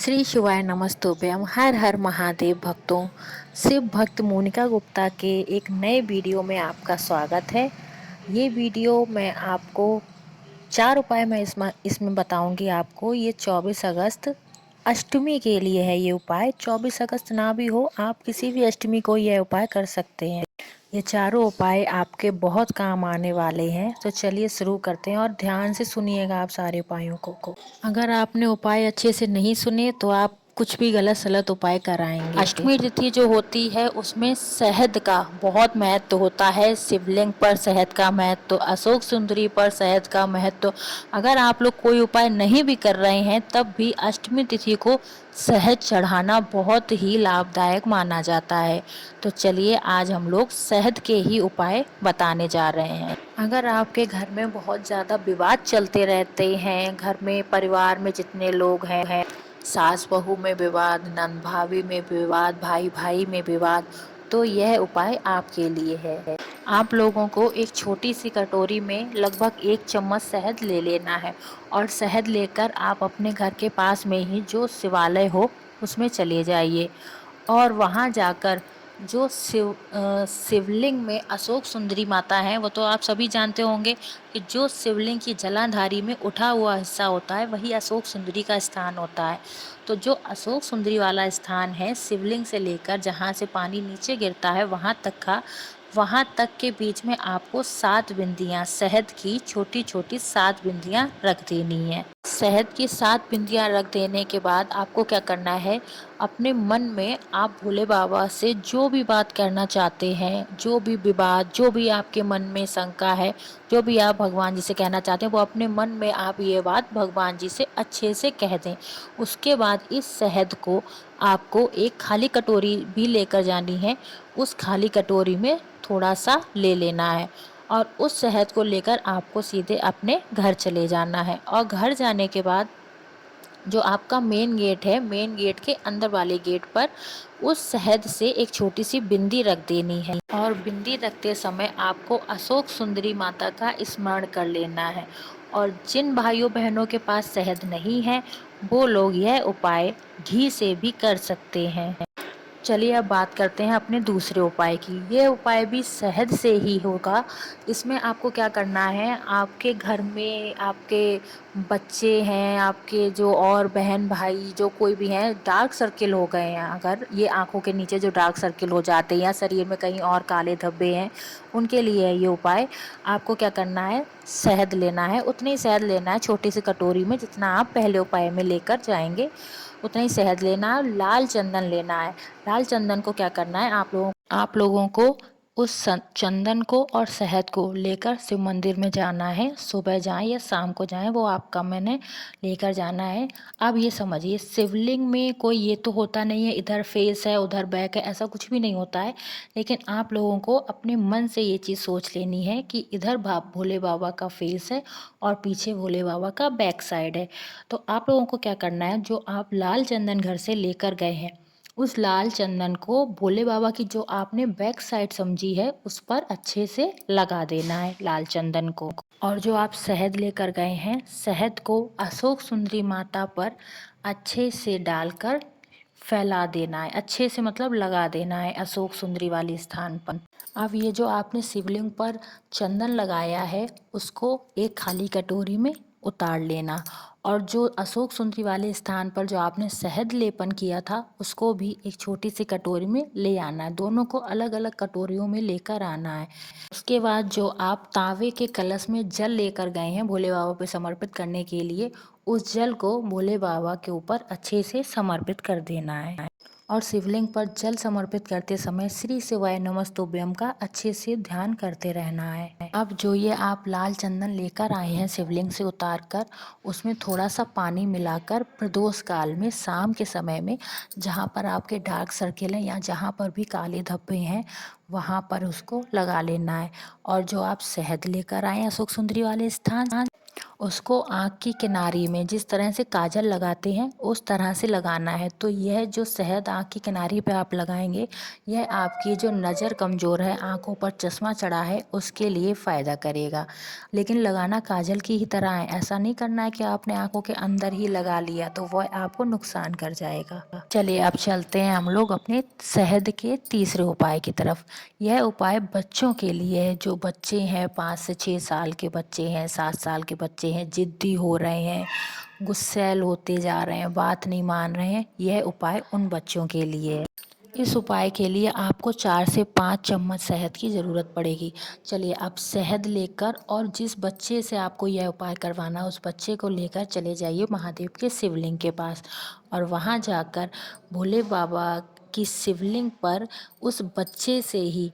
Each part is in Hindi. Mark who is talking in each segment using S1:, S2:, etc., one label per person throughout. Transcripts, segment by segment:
S1: श्री शिवाय नमस्तुभ्यम। हर हर महादेव भक्तों। शिव भक्त मोनिका गुप्ता के एक नए वीडियो में आपका स्वागत है। ये वीडियो मैं आपको 4 उपाय मैं इसमें बताऊंगी आपको। ये 24 अगस्त अष्टमी के लिए है। ये उपाय 24 अगस्त ना भी हो, आप किसी भी अष्टमी को यह उपाय कर सकते हैं। ये चारों उपाय आपके बहुत काम आने वाले हैं। तो चलिए शुरू करते हैं और ध्यान से सुनिएगा आप सारे उपायों को। अगर आपने उपाय अच्छे से नहीं सुने तो आप कुछ भी गलत सलत उपाय कराएंगे। अष्टमी तिथि जो होती है उसमें शहद का बहुत महत्व होता है। शिवलिंग पर शहद का महत्व, अशोक सुंदरी पर शहद का महत्व। अगर आप लोग कोई उपाय नहीं भी कर रहे हैं तब भी अष्टमी तिथि को शहद चढ़ाना बहुत ही लाभदायक माना जाता है। तो चलिए आज हम लोग शहद के ही उपाय बताने जा रहे हैं। अगर आपके घर में बहुत ज़्यादा विवाद चलते रहते हैं, घर में परिवार में जितने लोग हैं, सास बहू में विवाद, नंद भाभी में विवाद, भाई भाई में विवाद, तो यह उपाय आपके लिए है। आप लोगों को एक छोटी सी कटोरी में लगभग 1 चम्मच शहद ले लेना है और शहद लेकर आप अपने घर के पास में ही जो शिवालय हो उसमें चले जाइए और वहाँ जाकर जो शिवलिंग में अशोक सुंदरी माता है, वो तो आप सभी जानते होंगे कि जो शिवलिंग की जलाधारी में उठा हुआ हिस्सा होता है वही अशोक सुंदरी का स्थान होता है। तो जो अशोक सुंदरी वाला स्थान है, शिवलिंग से लेकर जहाँ से पानी नीचे गिरता है वहाँ तक के बीच में आपको 7 बिंदियाँ शहद की छोटी छोटी 7 बिंदियाँ रख देनी है। शहद की 7 बिंदियाँ रख देने के बाद आपको क्या करना है, अपने मन में आप भोले बाबा से जो भी बात करना चाहते हैं, जो भी विवाद, जो भी आपके मन में शंका है, जो भी आप भगवान जी से कहना चाहते हैं, वो अपने मन में आप ये बात भगवान जी से अच्छे से कह दें। उसके बाद इस शहद को आपको एक खाली कटोरी भी लेकर जानी है। उस खाली कटोरी में थोड़ा सा ले लेना है और उस शहद को लेकर आपको सीधे अपने घर चले जाना है। और घर जाने के बाद जो आपका मेन गेट है, मेन गेट के अंदर वाले गेट पर उस शहद से एक छोटी सी बिंदी रख देनी है और बिंदी रखते समय आपको अशोक सुंदरी माता का स्मरण कर लेना है। और जिन भाइयों बहनों के पास शहद नहीं है वो लोग यह उपाय घी से भी कर सकते हैं। चलिए अब बात करते हैं अपने दूसरे उपाय की। ये उपाय भी शहद से ही होगा। इसमें आपको क्या करना है, आपके घर में आपके बच्चे हैं, आपके जो और बहन भाई जो कोई भी हैं, डार्क सर्किल हो गए हैं, अगर ये आंखों के नीचे जो डार्क सर्किल हो जाते हैं या शरीर में कहीं और काले धब्बे हैं, उनके लिए है ये उपाय। आपको क्या करना है, शहद लेना है, उतनी ही शहद लेना है छोटी सी कटोरी में जितना आप पहले उपाय में लेकर जाएंगे, उतना ही शहद लेना है। लाल चंदन लेना है। लाल चंदन को क्या करना है, आप लोगों को उस चंदन को और शहद को लेकर शिव मंदिर में जाना है। सुबह जाएं या शाम को जाएं, वो आपका मैंने लेकर जाना है। अब ये समझिए, शिवलिंग में कोई ये तो होता नहीं है इधर फेस है उधर बैक है, ऐसा कुछ भी नहीं होता है। लेकिन आप लोगों को अपने मन से ये चीज़ सोच लेनी है कि इधर भोले बाबा का फेस है और पीछे भोले बाबा का बैक साइड है। तो आप लोगों को क्या करना है, जो आप लाल चंदन घर से लेकर गए हैं उस लाल चंदन को भोले बाबा की जो आपने बैक साइड समझी है उस पर अच्छे से लगा देना है लाल चंदन को। और जो आप शहद लेकर गए हैं, शहद को अशोक सुंदरी माता पर अच्छे से डालकर फैला देना है। अच्छे से मतलब लगा देना है अशोक सुंदरी वाले स्थान पर। अब ये जो आपने शिवलिंग पर चंदन लगाया है उसको एक खाली कटोरी में उतार लेना और जो अशोक सुंदरी वाले स्थान पर जो आपने शहद लेपन किया था उसको भी एक छोटी सी कटोरी में ले आना है। दोनों को अलग अलग कटोरियों में लेकर आना है। उसके बाद जो आप तावे के कलश में जल लेकर गए हैं भोले बाबा पे समर्पित करने के लिए, उस जल को भोले बाबा के ऊपर अच्छे से समर्पित कर देना है। और शिवलिंग पर जल समर्पित करते समय श्री शिवाय नमस्तुभ्यम का अच्छे से ध्यान करते रहना है। अब जो ये आप लाल चंदन लेकर आए हैं शिवलिंग से उतार कर, उसमें थोड़ा सा पानी मिलाकर प्रदोष काल में शाम के समय में जहाँ पर आपके डार्क सर्किल हैं या जहाँ पर भी काले धब्बे हैं वहाँ पर उसको लगा लेना है। और जो आप शहद लेकर आए हैं अशोक सुंदरी वाले स्थान, उसको आँख की किनारी में जिस तरह से काजल लगाते हैं उस तरह से लगाना है। तो यह जो शहद आँख की किनारी पे आप लगाएंगे, यह आपकी जो नज़र कमज़ोर है, आँखों पर चश्मा चढ़ा है, उसके लिए फ़ायदा करेगा। लेकिन लगाना काजल की ही तरह है, ऐसा नहीं करना है कि आपने आँखों के अंदर ही लगा लिया, तो वह आपको नुकसान कर जाएगा। चलिए अब चलते हैं हम लोग अपने शहद के तीसरे उपाय की तरफ। यह उपाय बच्चों के लिए है, जो बच्चे हैं 5 से 6 साल के बच्चे हैं, 7 साल के बच्चे हैं, ज़िद्दी हो रहे हैं, गुस्सैल होते जा रहे हैं, बात नहीं मान रहे हैं, यह उपाय उन बच्चों के लिए है। इस उपाय के लिए आपको 4 से 5 चम्मच शहद की ज़रूरत पड़ेगी। चलिए अब शहद लेकर और जिस बच्चे से आपको यह उपाय करवाना है उस बच्चे को लेकर चले जाइए महादेव के शिवलिंग के पास, और वहाँ जाकर भोले बाबा की शिवलिंग पर उस बच्चे से ही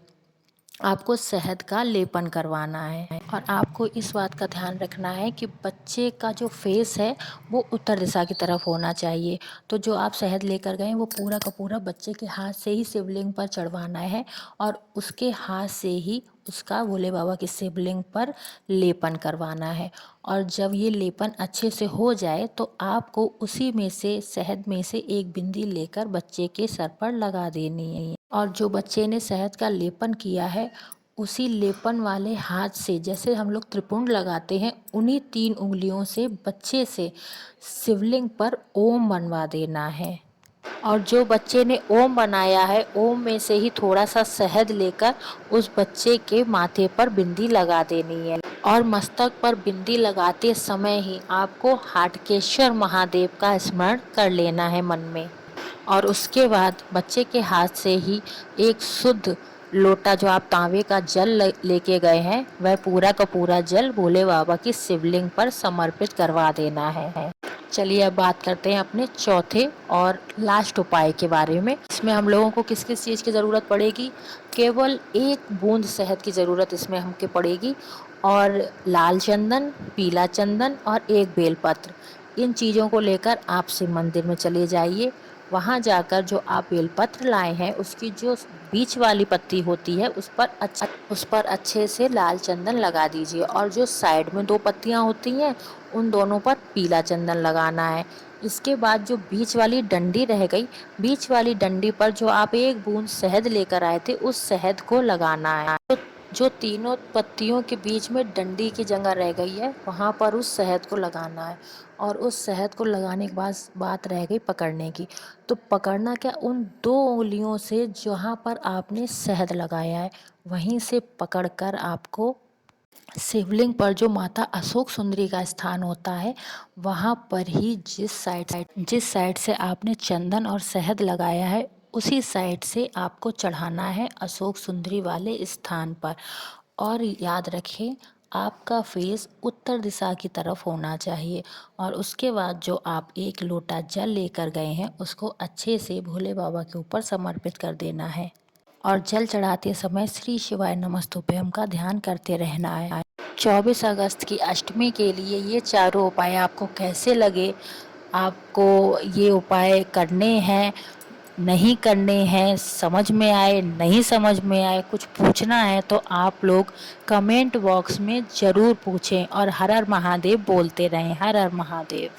S1: आपको शहद का लेपन करवाना है। और आपको इस बात का ध्यान रखना है कि बच्चे का जो फेस है वो उत्तर दिशा की तरफ होना चाहिए। तो जो आप शहद लेकर गए वो पूरा का पूरा बच्चे के हाथ से ही शिवलिंग पर चढ़वाना है, और उसके हाथ से ही उसका भोले बाबा की शिवलिंग पर लेपन करवाना है। और जब ये लेपन अच्छे से हो जाए तो आपको उसी में से शहद में से एक बिंदी लेकर बच्चे के सर पर लगा देनी है। और जो बच्चे ने शहद का लेपन किया है उसी लेपन वाले हाथ से, जैसे हम लोग त्रिपुंड लगाते हैं, उन्हीं 3 उंगलियों से बच्चे से शिवलिंग पर ओम बनवा देना है। और जो बच्चे ने ओम बनाया है, ओम में से ही थोड़ा सा शहद लेकर उस बच्चे के माथे पर बिंदी लगा देनी है। और मस्तक पर बिंदी लगाते समय ही आपको हाटकेश्वर महादेव का स्मरण कर लेना है मन में। और उसके बाद बच्चे के हाथ से ही एक शुद्ध लोटा, जो आप तांबे का जल लेके गए हैं, वह पूरा का पूरा जल भोले बाबा की शिवलिंग पर समर्पित करवा देना है। चलिए अब बात करते हैं अपने चौथे और लास्ट उपाय के बारे में। इसमें हम लोगों को किस किस चीज़ की ज़रूरत पड़ेगी? केवल 1 बूंद शहद की ज़रूरत इसमें हमको पड़ेगी, और लाल चंदन, पीला चंदन और 1 बेलपत्र। इन चीज़ों को लेकर आप शिव मंदिर में चले जाइए। वहाँ जाकर जो आप बेलपत्र लाए हैं उसकी जो बीच वाली पत्ती होती है उस पर अच्छे से लाल चंदन लगा दीजिए, और जो साइड में 2 पत्तियाँ होती हैं उन दोनों पर पीला चंदन लगाना है। इसके बाद जो बीच वाली डंडी रह गई, बीच वाली डंडी पर जो आप 1 बूंद शहद लेकर आए थे उस शहद को लगाना है। तो जो तीनों पत्तियों के बीच में डंडी की जगह रह गई है वहाँ पर उस शहद को लगाना है। और उस शहद को लगाने के बाद बात रह गई पकड़ने की। तो पकड़ना क्या, उन 2 उंगलियों से जहाँ पर आपने शहद लगाया है वहीं से पकड़कर आपको शिवलिंग पर जो माता अशोक सुंदरी का स्थान होता है वहाँ पर ही जिस साइड से आपने चंदन और शहद लगाया है उसी साइड से आपको चढ़ाना है अशोक सुंदरी वाले स्थान पर। और याद रखें, आपका फेस उत्तर दिशा की तरफ होना चाहिए। और उसके बाद जो आप 1 लोटा जल लेकर गए हैं उसको अच्छे से भोले बाबा के ऊपर समर्पित कर देना है। और जल चढ़ाते समय श्री शिवाय नमस्तुभ्यम का ध्यान करते रहना है। 24 अगस्त की अष्टमी के लिए ये चारों उपाय आपको कैसे लगे? आपको ये उपाय करने हैं, नहीं करने हैं, समझ में आए, नहीं समझ में आए, कुछ पूछना है तो आप लोग कमेंट बॉक्स में ज़रूर पूछें, और हर हर महादेव बोलते रहें। हर हर महादेव।